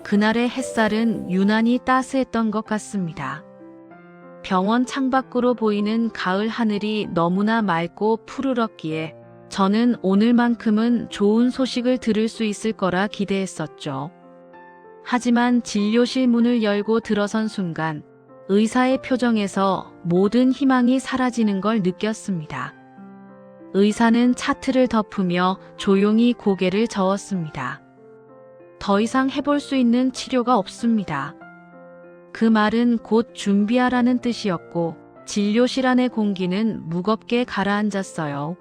그날의 햇살은 유난히 따스했던 것 같습니다. 병원 창밖으로 보이는 가을 하늘이 너무나 맑고 푸르렀기에 저는 오늘만큼은 좋은 소식을 들을 수 있을 거라 기대했었죠. 하지만 진료실 문을 열고 들어선 순간 의사의 표정에서 모든 희망이 사라지는 걸 느꼈습니다. 의사는 차트를 덮으며 조용히 고개를 저었습니다. 더 이상 해볼 수 있는 치료가 없습니다. 그 말은 곧 준비하라는 뜻이었고 진료실 안의 공기는 무겁게 가라앉았어요.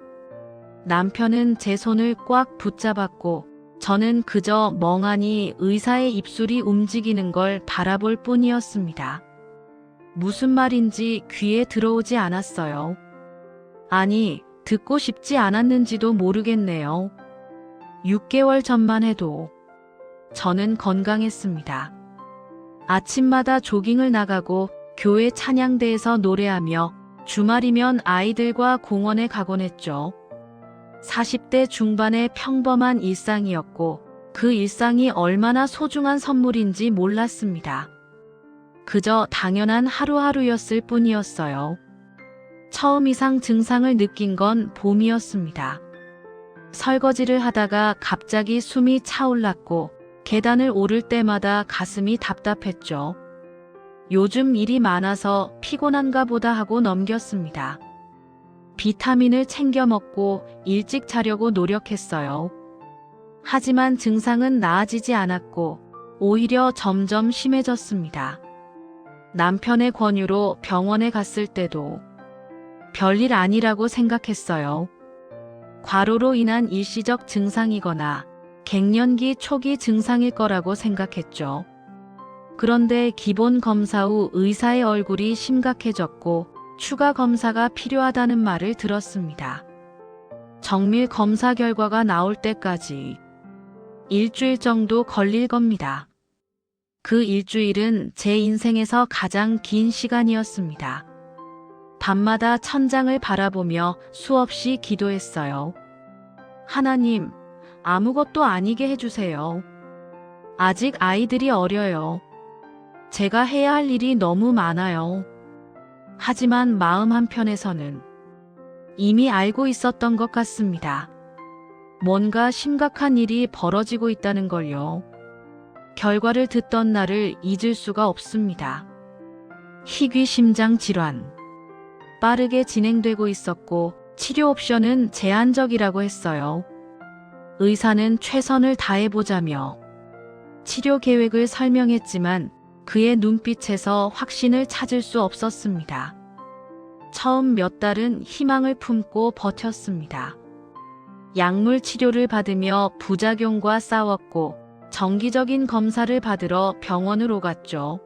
남편은 제 손을 꽉 붙잡았고 저는 그저 멍하니 의사의 입술이 움직이는 걸 바라볼 뿐이었습니다. 무슨 말인지 귀에 들어오지 않았어요. 아니, 듣고 싶지 않았는지도 모르겠네요. 6개월 전만 해도 저는 건강했습니다. 아침마다 조깅을 나가고 교회 찬양대에서 노래하며 주말이면 아이들과 공원에 가곤 했죠. 40대 중반의 평범한 일상이었고 그 일상이 얼마나 소중한 선물인지 몰랐습니다. 그저 당연한 하루하루였을 뿐이었어요. 처음 이상 증상을 느낀 건 봄이었습니다. 설거지를 하다가 갑자기 숨이 차올랐고 계단을 오를 때마다 가슴이 답답했죠. 요즘 일이 많아서 피곤한가 보다 하고 넘겼습니다. 비타민을 챙겨 먹고 일찍 자려고 노력했어요. 하지만 증상은 나아지지 않았고 오히려 점점 심해졌습니다. 남편의 권유로 병원에 갔을 때도 별일 아니라고 생각했어요. 과로로 인한 일시적 증상이거나 갱년기 초기 증상일 거라고 생각했죠. 그런데 기본 검사 후 의사의 얼굴이 심각해졌고 추가 검사가 필요하다는 말을 들었습니다. 정밀 검사 결과가 나올 때까지 일주일 정도 걸릴 겁니다. 그 일주일은 제 인생에서 가장 긴 시간이었습니다. 밤마다 천장을 바라보며 수없이 기도했어요. 하나님, 아무것도 아니게 해주세요. 아직 아이들이 어려요. 제가 해야 할 일이 너무 많아요. 하지만 마음 한편에서는 이미 알고 있었던 것 같습니다. 뭔가 심각한 일이 벌어지고 있다는 걸요. 결과를 듣던 날을 잊을 수가 없습니다. 희귀 심장 질환. 빠르게 진행되고 있었고 치료 옵션은 제한적이라고 했어요. 의사는 최선을 다해보자며 치료 계획을 설명했지만 그의 눈빛에서 확신을 찾을 수 없었습니다. 처음 몇 달은 희망을 품고 버텼습니다. 약물 치료를 받으며 부작용과 싸웠고 정기적인 검사를 받으러 병원으로 갔죠.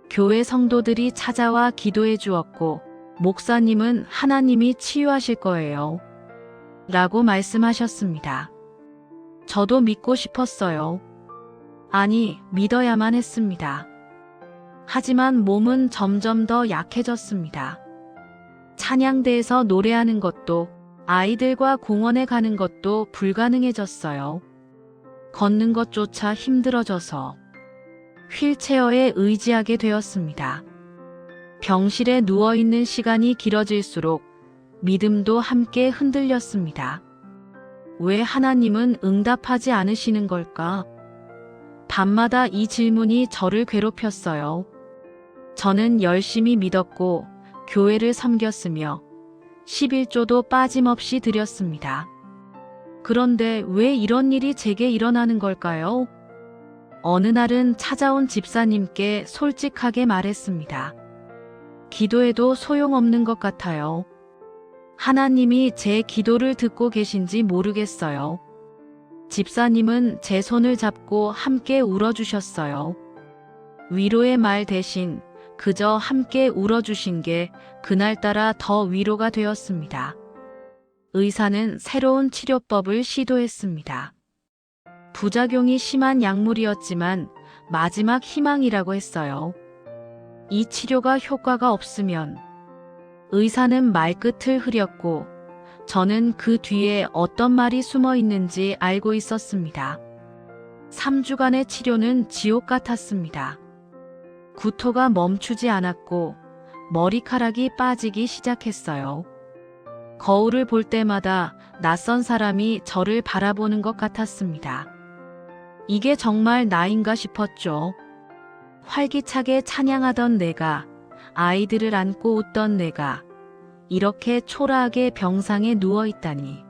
교회 성도들이 찾아와 기도해 주었고 목사님은 하나님이 치유하실 거예요. 라고 말씀하셨습니다. 저도 믿고 싶었어요. 아니, 믿어야만 했습니다. 하지만 몸은 점점 더 약해졌습니다. 찬양대에서 노래하는 것도 아이들과 공원에 가는 것도 불가능해졌어요. 걷는 것조차 힘들어져서 휠체어에 의지하게 되었습니다. 병실에 누워있는 시간이 길어질수록 믿음도 함께 흔들렸습니다. 왜 하나님은 응답하지 않으시는 걸까? 밤마다 이 질문이 저를 괴롭혔어요. 저는 열심히 믿었고 교회를 섬겼으며 11조도 빠짐없이 드렸습니다. 그런데 왜 이런 일이 제게 일어나는 걸까요? 어느 날은 찾아온 집사님께 솔직하게 말했습니다. 기도해도 소용없는 것 같아요. 하나님이 제 기도를 듣고 계신지 모르겠어요. 집사님은 제 손을 잡고 함께 울어주셨어요. 위로의 말 대신 그저 함께 울어주신 게 그날따라 더 위로가 되었습니다. 의사는 새로운 치료법을 시도했습니다. 부작용이 심한 약물이었지만 마지막 희망이라고 했어요. 이 치료가 효과가 없으면 의사는 말끝을 흐렸고 저는 그 뒤에 어떤 말이 숨어 있는지 알고 있었습니다. 3주간의 치료는 지옥 같았습니다. 구토가 멈추지 않았고 머리카락이 빠지기 시작했어요. 거울을 볼 때마다 낯선 사람이 저를 바라보는 것 같았습니다. 이게 정말 나인가 싶었죠. 활기차게 찬양하던 내가, 아이들을 안고 웃던 내가 이렇게 초라하게 병상에 누워있다니.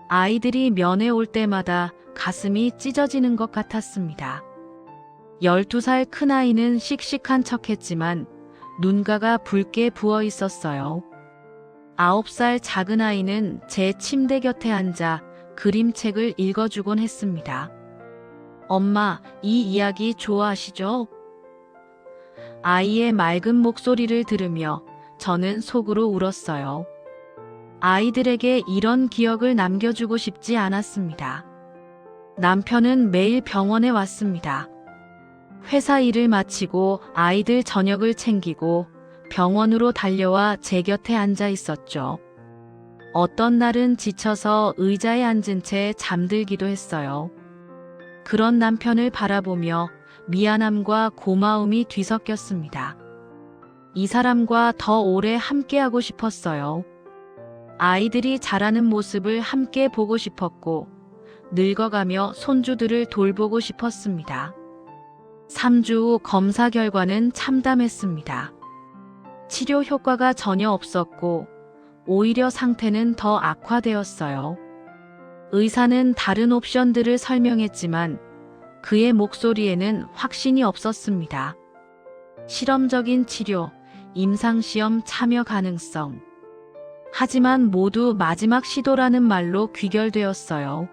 아이들이 면회 올 때마다 가슴이 찢어지는 것 같았습니다. 12살 큰아이는 씩씩한 척했지만 눈가가 붉게 부어 있었어요. 9살 작은아이는 제 침대 곁에 앉아 그림책을 읽어주곤 했습니다. 엄마, 이 이야기 좋아하시죠? 아이의 맑은 목소리를 들으며 저는 속으로 울었어요. 아이들에게 이런 기억을 남겨주고 싶지 않았습니다. 남편은 매일 병원에 왔습니다. 회사 일을 마치고 아이들 저녁을 챙기고 병원으로 달려와 제 곁에 앉아 있었죠. 어떤 날은 지쳐서 의자에 앉은 채 잠들기도 했어요. 그런 남편을 바라보며 미안함과 고마움이 뒤섞였습니다. 이 사람과 더 오래 함께하고 싶었어요. 아이들이 자라는 모습을 함께 보고 싶었고 늙어가며 손주들을 돌보고 싶었습니다. 3주 후 검사 결과는 참담했습니다. 치료 효과가 전혀 없었고 오히려 상태는 더 악화되었어요. 의사는 다른 옵션들을 설명했지만 그의 목소리에는 확신이 없었습니다. 실험적인 치료, 임상시험 참여 가능성. 하지만 모두 마지막 시도라는 말로 귀결되었어요.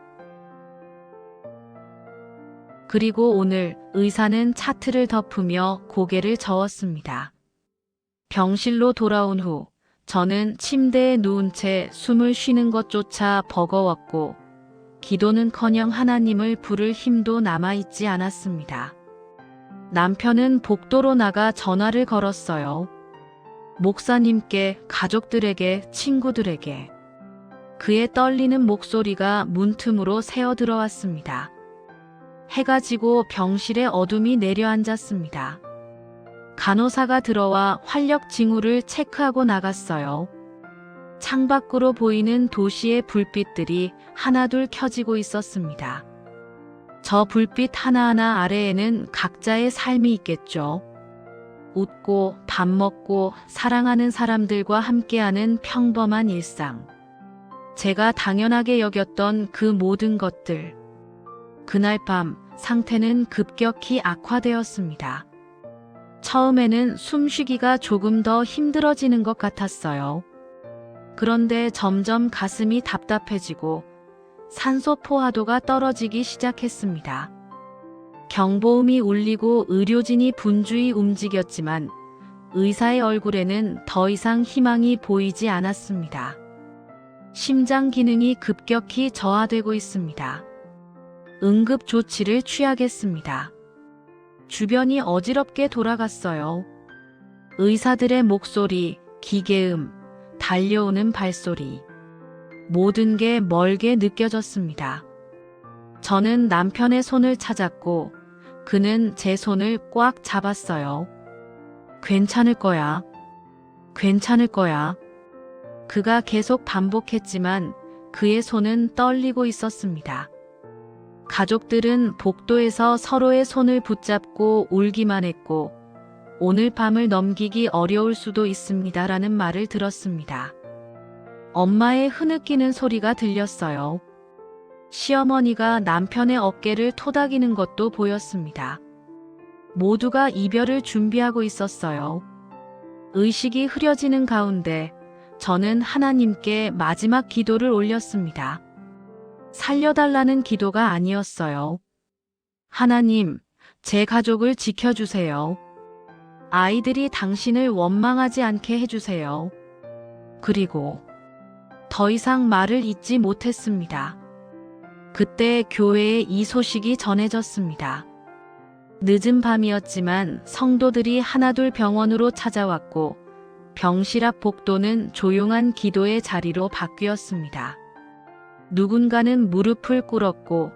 그리고 오늘 의사는 차트를 덮으며 고개를 저었습니다. 병실로 돌아온 후 저는 침대에 누운 채 숨을 쉬는 것조차 버거웠고 기도는커녕 하나님을 부를 힘도 남아있지 않았습니다. 남편은 복도로 나가 전화를 걸었어요. 목사님께, 가족들에게, 친구들에게. 그의 떨리는 목소리가 문틈으로 새어 들어왔습니다. 해가 지고 병실에 어둠이 내려앉았습니다. 간호사가 들어와 활력 징후를 체크하고 나갔어요. 창밖으로 보이는 도시의 불빛들이 하나둘 켜지고 있었습니다. 저 불빛 하나하나 아래에는 각자의 삶이 있겠죠. 웃고 밥 먹고 사랑하는 사람들과 함께하는 평범한 일상. 제가 당연하게 여겼던 그 모든 것들. 그날 밤 상태는 급격히 악화되었습니다. 처음에는 숨쉬기가 조금 더 힘들어지는 것 같았어요. 그런데 점점 가슴이 답답해지고 산소 포화도가 떨어지기 시작했습니다. 경보음이 울리고 의료진이 분주히 움직였지만 의사의 얼굴에는 더 이상 희망이 보이지 않았습니다. 심장 기능이 급격히 저하되고 있습니다. 응급 조치를 취하겠습니다. 주변이 어지럽게 돌아갔어요. 의사들의 목소리, 기계음, 달려오는 발소리. 모든 게 멀게 느껴졌습니다. 저는 남편의 손을 찾았고 그는 제 손을 꽉 잡았어요. 괜찮을 거야. 괜찮을 거야. 그가 계속 반복했지만 그의 손은 떨리고 있었습니다. 가족들은 복도에서 서로의 손을 붙잡고 울기만 했고 오늘 밤을 넘기기 어려울 수도 있습니다라는 말을 들었습니다. 엄마의 흐느끼는 소리가 들렸어요. 시어머니가 남편의 어깨를 토닥이는 것도 보였습니다. 모두가 이별을 준비하고 있었어요. 의식이 흐려지는 가운데 저는 하나님께 마지막 기도를 올렸습니다. 살려달라는 기도가 아니었어요. 하나님, 제 가족을 지켜주세요. 아이들이 당신을 원망하지 않게 해주세요. 그리고 더 이상 말을 잇지 못했습니다. 그때 교회에 이 소식이 전해졌습니다. 늦은 밤이었지만 성도들이 하나둘 병원으로 찾아왔고 병실 앞 복도는 조용한 기도의 자리로 바뀌었습니다. 누군가는 무릎을 꿇었고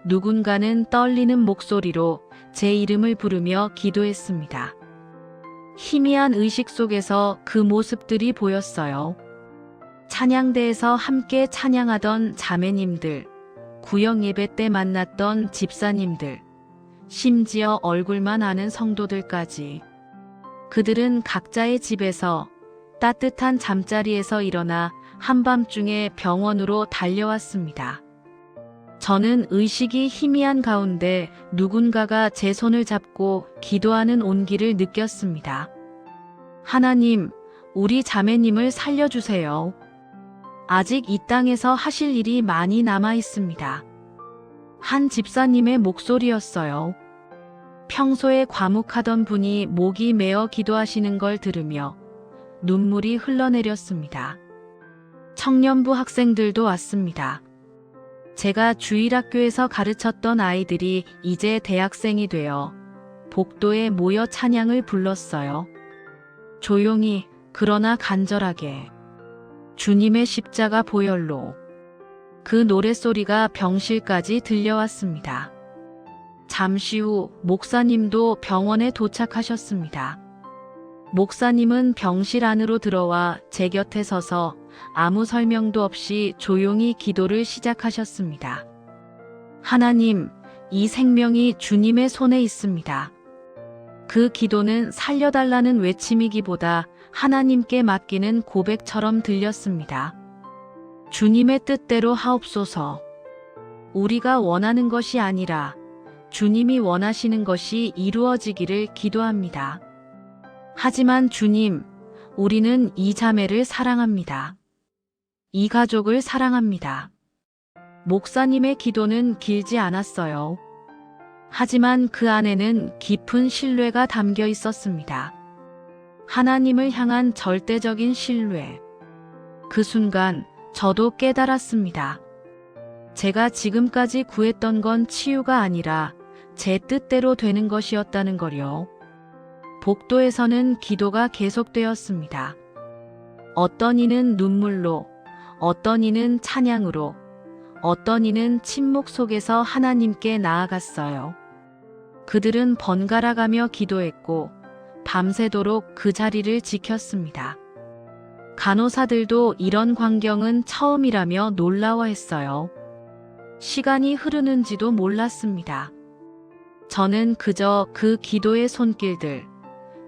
누군가는 떨리는 목소리로 제 이름을 부르며 기도했습니다. 희미한 의식 속에서 그 모습들이 보였어요. 찬양대에서 함께 찬양하던 자매님들, 구역 예배 때 만났던 집사님들, 심지어 얼굴만 아는 성도들까지. 그들은 각자의 집에서 따뜻한 잠자리에서 일어나 한밤중에 병원으로 달려왔습니다. 저는 의식이 희미한 가운데 누군가가 제 손을 잡고 기도하는 온기를 느꼈습니다. 하나님, 우리 자매님을 살려주세요. 아직 이 땅에서 하실 일이 많이 남아 있습니다. 한 집사님의 목소리였어요. 평소에 과묵하던 분이 목이 메어 기도하시는 걸 들으며 눈물이 흘러내렸습니다. 청년부 학생들도 왔습니다. 제가 주일학교에서 가르쳤던 아이들이 이제 대학생이 되어 복도에 모여 찬양을 불렀어요. 조용히, 그러나 간절하게. 주님의 십자가 보혈로. 그 노랫소리가 병실까지 들려왔습니다. 잠시 후 목사님도 병원에 도착하셨습니다. 목사님은 병실 안으로 들어와 제 곁에 서서 아무 설명도 없이 조용히 기도를 시작하셨습니다. 하나님, 이 생명이 주님의 손에 있습니다. 그 기도는 살려달라는 외침이기보다 하나님께 맡기는 고백처럼 들렸습니다. 주님의 뜻대로 하옵소서. 우리가 원하는 것이 아니라 주님이 원하시는 것이 이루어지기를 기도합니다. 하지만 주님, 우리는 이 자매를 사랑합니다. 이 가족을 사랑합니다. 목사님의 기도는 길지 않았어요. 하지만 그 안에는 깊은 신뢰가 담겨 있었습니다. 하나님을 향한 절대적인 신뢰. 그 순간 저도 깨달았습니다. 제가 지금까지 구했던 건 치유가 아니라 제 뜻대로 되는 것이었다는 걸요. 복도에서는 기도가 계속되었습니다. 어떤 이는 눈물로, 어떤 이는 찬양으로, 어떤 이는 침묵 속에서 하나님께 나아갔어요. 그들은 번갈아가며 기도했고 밤새도록 그 자리를 지켰습니다. 간호사들도 이런 광경은 처음이라며 놀라워했어요. 시간이 흐르는지도 몰랐습니다. 저는 그저 그 기도의 손길들,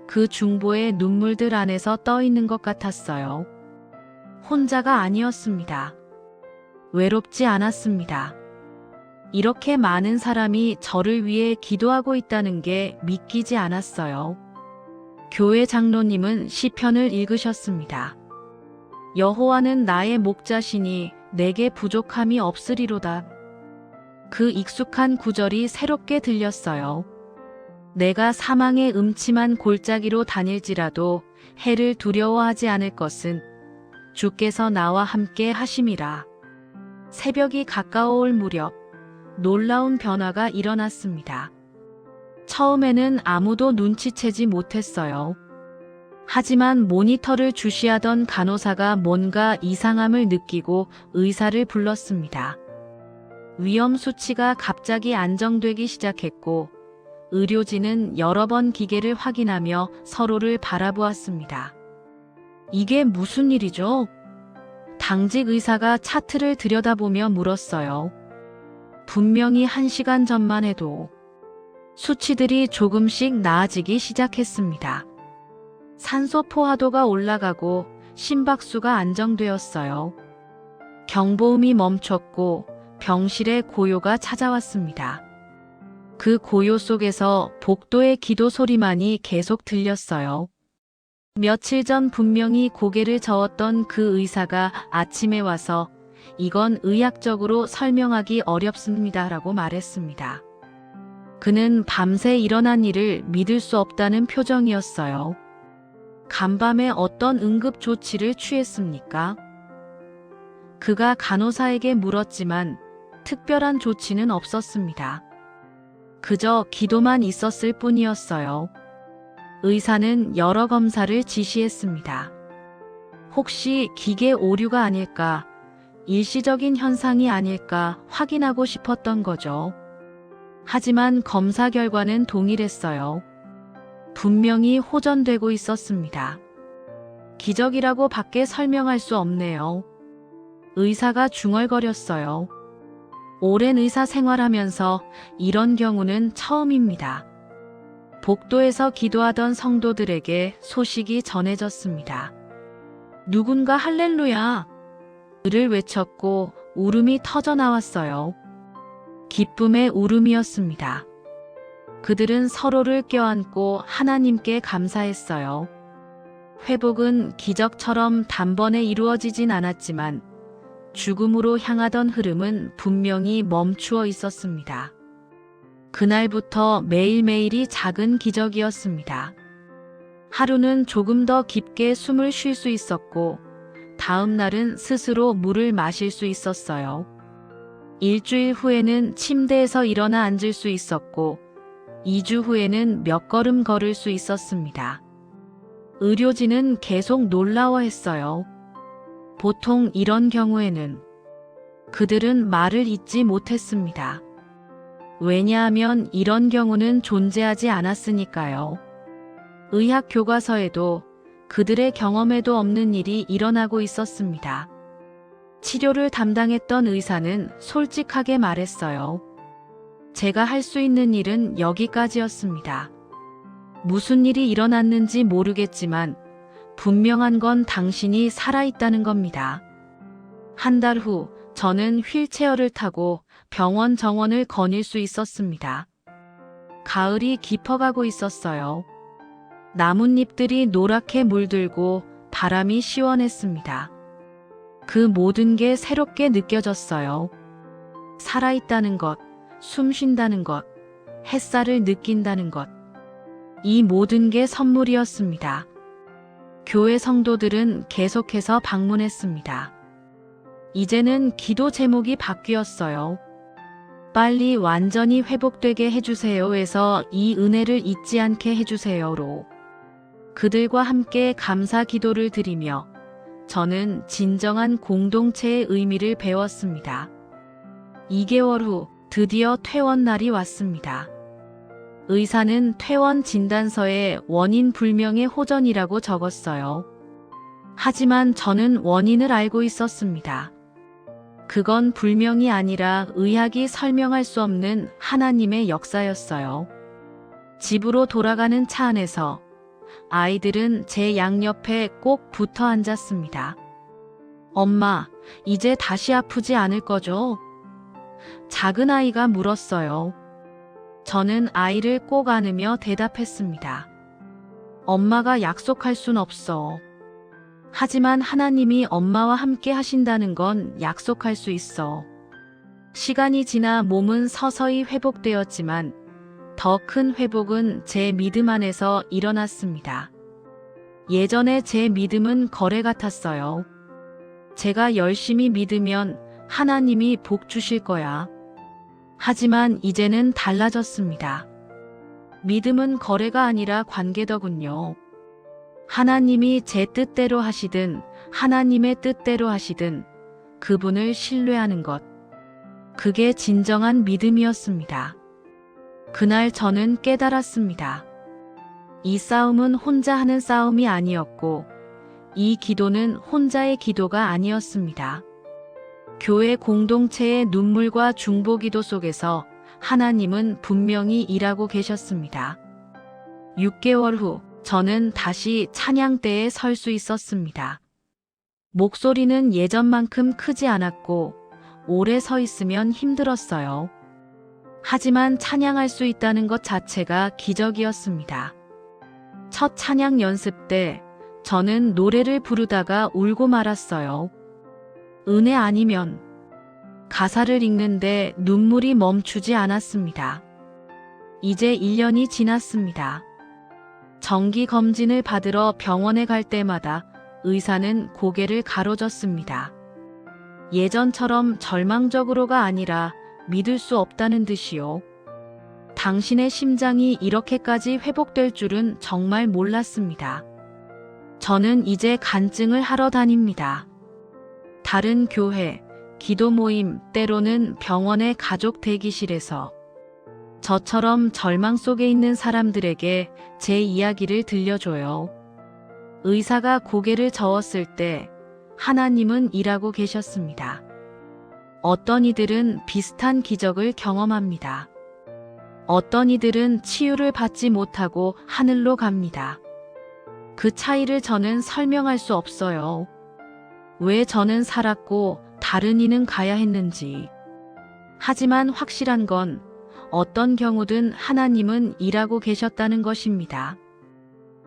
그 중보의 눈물들 안에서 떠 있는 것 같았어요. 혼자가 아니었습니다. 외롭지 않았습니다. 이렇게 많은 사람이 저를 위해 기도하고 있다는 게 믿기지 않았어요. 교회 장로님은 시편을 읽으셨습니다. 여호와는 나의 목자시니 내게 부족함이 없으리로다. 그 익숙한 구절이 새롭게 들렸어요. 내가 사망의 음침한 골짜기로 다닐지라도 해를 두려워하지 않을 것은 주께서 나와 함께 하심이라. 새벽이 가까워올 무렵 놀라운 변화가 일어났습니다. 처음에는 아무도 눈치채지 못했어요. 하지만 모니터를 주시하던 간호사가 뭔가 이상함을 느끼고 의사를 불렀습니다. 위험 수치가 갑자기 안정되기 시작했고 의료진은 여러 번 기계를 확인하며 서로를 바라보았습니다. 이게 무슨 일이죠? 당직 의사가 차트를 들여다보며 물었어요. 분명히 1시간 전만 해도 수치들이 조금씩 나아지기 시작했습니다. 산소 포화도가 올라가고 심박수가 안정되었어요. 경보음이 멈췄고 병실에 고요가 찾아왔습니다. 그 고요 속에서 복도의 기도 소리만이 계속 들렸어요. 며칠 전 분명히 고개를 저었던 그 의사가 아침에 와서 이건 의학적으로 설명하기 어렵습니다라고 말했습니다. 그는 밤새 일어난 일을 믿을 수 없다는 표정이었어요. 간밤에 어떤 응급 조치를 취했습니까? 그가 간호사에게 물었지만 특별한 조치는 없었습니다. 그저 기도만 있었을 뿐이었어요. 의사는 여러 검사를 지시했습니다. 혹시 기계 오류가 아닐까, 일시적인 현상이 아닐까 확인하고 싶었던 거죠. 하지만 검사 결과는 동일했어요. 분명히 호전되고 있었습니다. 기적이라고 밖에 설명할 수 없네요. 의사가 중얼거렸어요. 오랜 의사 생활하면서 이런 경우는 처음입니다. 복도에서 기도하던 성도들에게 소식이 전해졌습니다. 누군가 할렐루야! 를 외쳤고 울음이 터져 나왔어요. 기쁨의 울음이었습니다. 그들은 서로를 껴안고 하나님께 감사했어요. 회복은 기적처럼 단번에 이루어지진 않았지만 죽음으로 향하던 흐름은 분명히 멈추어 있었습니다. 그날부터 매일매일이 작은 기적이었습니다. 하루는 조금 더 깊게 숨을 쉴 수 있었고, 다음 날은 스스로 물을 마실 수 있었어요. 일주일 후에는 침대에서 일어나 앉을 수 있었고, 2주 후에는 몇 걸음 걸을 수 있었습니다. 의료진은 계속 놀라워했어요. 보통 이런 경우에는 그들은 말을 잇지 못했습니다. 왜냐하면 이런 경우는 존재하지 않았으니까요. 의학 교과서에도 그들의 경험에도 없는 일이 일어나고 있었습니다. 치료를 담당했던 의사는 솔직하게 말했어요. 제가 할 수 있는 일은 여기까지였습니다. 무슨 일이 일어났는지 모르겠지만 분명한 건 당신이 살아있다는 겁니다. 한 달 후 저는 휠체어를 타고 병원 정원을 거닐 수 있었습니다. 가을이 깊어가고 있었어요. 나뭇잎들이 노랗게 물들고 바람이 시원했습니다. 그 모든 게 새롭게 느껴졌어요. 살아있다는 것, 숨 쉰다는 것, 햇살을 느낀다는 것. 이 모든 게 선물이었습니다. 교회 성도들은 계속해서 방문했습니다. 이제는 기도 제목이 바뀌었어요. 빨리 완전히 회복되게 해주세요에서 이 은혜를 잊지 않게 해주세요로. 그들과 함께 감사 기도를 드리며 저는 진정한 공동체의 의미를 배웠습니다. 2개월 후 드디어 퇴원 날이 왔습니다. 의사는 퇴원 진단서에 원인 불명의 호전이라고 적었어요. 하지만 저는 원인을 알고 있었습니다. 그건 불명이 아니라 의학이 설명할 수 없는 하나님의 역사였어요. 집으로 돌아가는 차 안에서 아이들은 제 양옆에 꼭 붙어 앉았습니다. 엄마, 이제 다시 아프지 않을 거죠? 작은 아이가 물었어요. 저는 아이를 꼭 안으며 대답했습니다. 엄마가 약속할 순 없어. 하지만 하나님이 엄마와 함께 하신다는 건 약속할 수 있어. 시간이 지나 몸은 서서히 회복되었지만 더 큰 회복은 제 믿음 안에서 일어났습니다. 예전에 제 믿음은 거래 같았어요. 제가 열심히 믿으면 하나님이 복 주실 거야. 하지만 이제는 달라졌습니다. 믿음은 거래가 아니라 관계더군요. 하나님이 제 뜻대로 하시든 하나님의 뜻대로 하시든 그분을 신뢰하는 것. 그게 진정한 믿음이었습니다. 그날 저는 깨달았습니다. 이 싸움은 혼자 하는 싸움이 아니었고 이 기도는 혼자의 기도가 아니었습니다. 교회 공동체의 눈물과 중보기도 속에서 하나님은 분명히 일하고 계셨습니다. 6개월 후 저는 다시 찬양대에 설 수 있었습니다. 목소리는 예전만큼 크지 않았고 오래 서 있으면 힘들었어요. 하지만 찬양할 수 있다는 것 자체가 기적이었습니다. 첫 찬양 연습 때 저는 노래를 부르다가 울고 말았어요. 은혜 아니면 가사를 읽는데 눈물이 멈추지 않았습니다. 이제 1년이 지났습니다. 정기 검진을 받으러 병원에 갈 때마다 의사는 고개를 가로젓습니다. 예전처럼 절망적으로가 아니라 믿을 수 없다는 듯이요. 당신의 심장이 이렇게까지 회복될 줄은 정말 몰랐습니다. 저는 이제 간증을 하러 다닙니다. 다른 교회, 기도 모임, 때로는 병원의 가족 대기실에서 저처럼 절망 속에 있는 사람들에게 제 이야기를 들려줘요. 의사가 고개를 저었을 때 하나님은 일하고 계셨습니다. 어떤 이들은 비슷한 기적을 경험합니다. 어떤 이들은 치유를 받지 못하고 하늘로 갑니다. 그 차이를 저는 설명할 수 없어요. 왜 저는 살았고 다른 이는 가야 했는지. 하지만 확실한 건 어떤 경우든 하나님은 일하고 계셨다는 것입니다.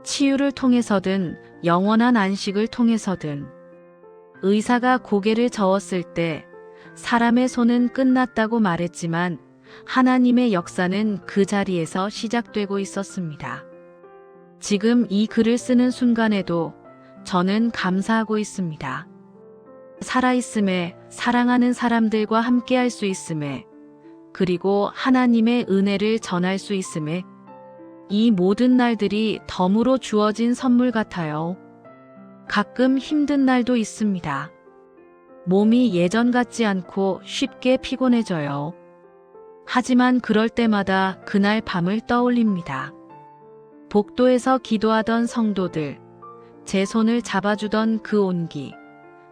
치유를 통해서든 영원한 안식을 통해서든. 의사가 고개를 저었을 때 사람의 손은 끝났다고 말했지만 하나님의 역사는 그 자리에서 시작되고 있었습니다. 지금 이 글을 쓰는 순간에도 저는 감사하고 있습니다. 살아있음에, 사랑하는 사람들과 함께할 수 있음에, 그리고 하나님의 은혜를 전할 수 있음에, 이 모든 날들이 덤으로 주어진 선물 같아요. 가끔 힘든 날도 있습니다. 몸이 예전 같지 않고 쉽게 피곤해져요. 하지만 그럴 때마다 그날 밤을 떠올립니다. 복도에서 기도하던 성도들, 제 손을 잡아주던 그 온기,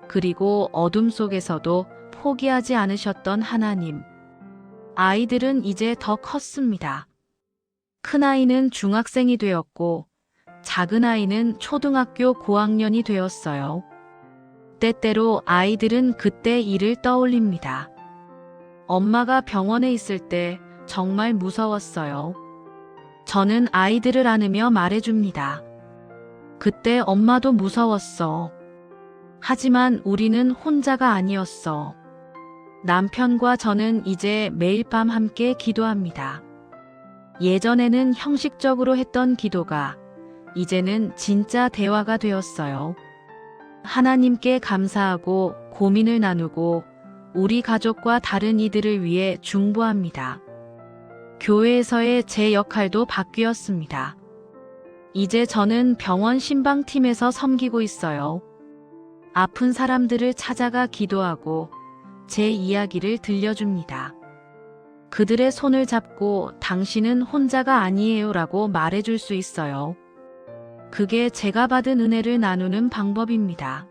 그리고 어둠 속에서도 포기하지 않으셨던 하나님. 아이들은 이제 더 컸습니다. 큰아이는 중학생이 되었고 작은 아이는 초등학교 고학년이 되었어요. 때때로 아이들은 그때 일을 떠올립니다. 엄마가 병원에 있을 때 정말 무서웠어요. 저는 아이들을 안으며 말해줍니다. 그때 엄마도 무서웠어. 하지만 우리는 혼자가 아니었어. 남편과 저는 이제 매일 밤 함께 기도합니다. 예전에는 형식적으로 했던 기도가 이제는 진짜 대화가 되었어요. 하나님께 감사하고 고민을 나누고 우리 가족과 다른 이들을 위해 중보합니다. 교회에서의 제 역할도 바뀌었습니다. 이제 저는 병원 신방팀에서 섬기고 있어요. 아픈 사람들을 찾아가 기도하고 제 이야기를 들려줍니다. 그들의 손을 잡고 당신은 혼자가 아니에요 라고 말해줄 수 있어요. 그게 제가 받은 은혜를 나누는 방법입니다.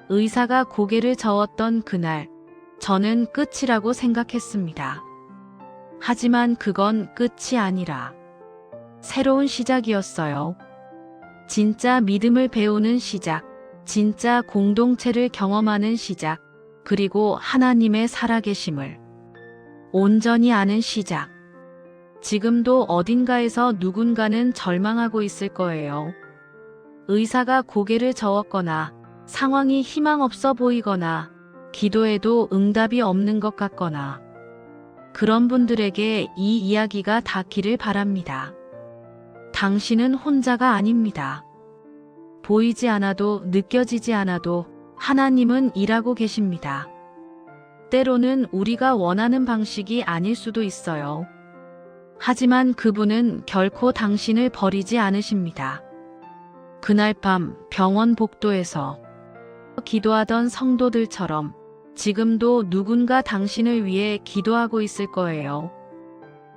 의사가 고개를 저었던 그날, 저는 끝이라고 생각했습니다. 하지만 그건 끝이 아니라 새로운 시작이었어요. 진짜 믿음을 배우는 시작, 진짜 공동체를 경험하는 시작, 그리고 하나님의 살아계심을 온전히 아는 시작. 지금도 어딘가에서 누군가는 절망하고 있을 거예요. 의사가 고개를 저었거나 상황이 희망 없어 보이거나 기도해도 응답이 없는 것 같거나 그런 분들에게 이 이야기가 닿기를 바랍니다. 당신은 혼자가 아닙니다. 보이지 않아도 느껴지지 않아도 하나님은 일하고 계십니다. 때로는 우리가 원하는 방식이 아닐 수도 있어요. 하지만 그분은 결코 당신을 버리지 않으십니다. 그날 밤 병원 복도에서 기도하던 성도들처럼 지금도 누군가 당신을 위해 기도하고 있을 거예요.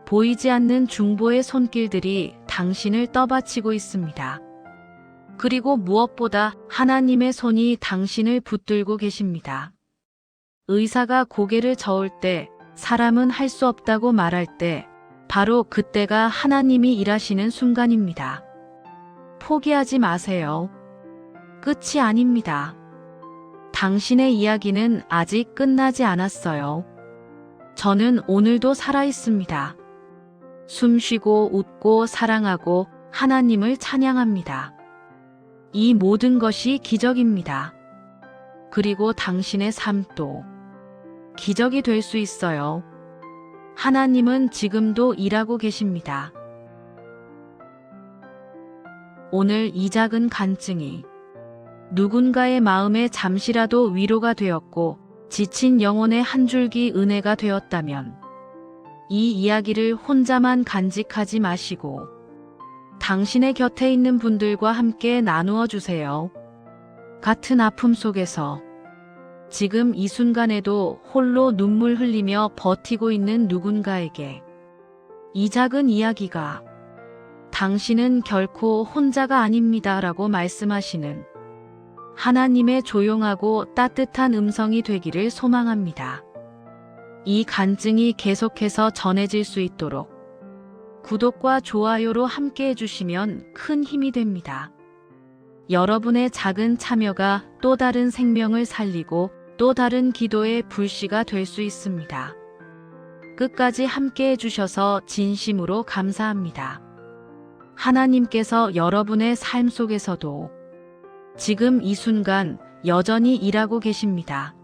보이지 않는 중보의 손길들이 당신을 떠받치고 있습니다. 그리고 무엇보다 하나님의 손이 당신을 붙들고 계십니다. 의사가 고개를 저을 때, 사람은 할 수 없다고 말할 때, 바로 그때가 하나님이 일하시는 순간입니다. 포기하지 마세요. 끝이 아닙니다. 당신의 이야기는 아직 끝나지 않았어요. 저는 오늘도 살아있습니다. 숨쉬고 웃고 사랑하고 하나님을 찬양합니다. 이 모든 것이 기적입니다. 그리고 당신의 삶도 기적이 될 수 있어요. 하나님은 지금도 일하고 계십니다. 오늘 이 작은 간증이 누군가의 마음에 잠시라도 위로가 되었고 지친 영혼의 한 줄기 은혜가 되었다면 이 이야기를 혼자만 간직하지 마시고 당신의 곁에 있는 분들과 함께 나누어 주세요. 같은 아픔 속에서 지금 이 순간에도 홀로 눈물 흘리며 버티고 있는 누군가에게 이 작은 이야기가 당신은 결코 혼자가 아닙니다 라고 말씀하시는 하나님의 조용하고 따뜻한 음성이 되기를 소망합니다. 이 간증이 계속해서 전해질 수 있도록 구독과 좋아요로 함께 해주시면 큰 힘이 됩니다. 여러분의 작은 참여가 또 다른 생명을 살리고 또 다른 기도의 불씨가 될 수 있습니다. 끝까지 함께 해주셔서 진심으로 감사합니다. 하나님께서 여러분의 삶 속에서도 지금 이 순간 여전히 일하고 계십니다.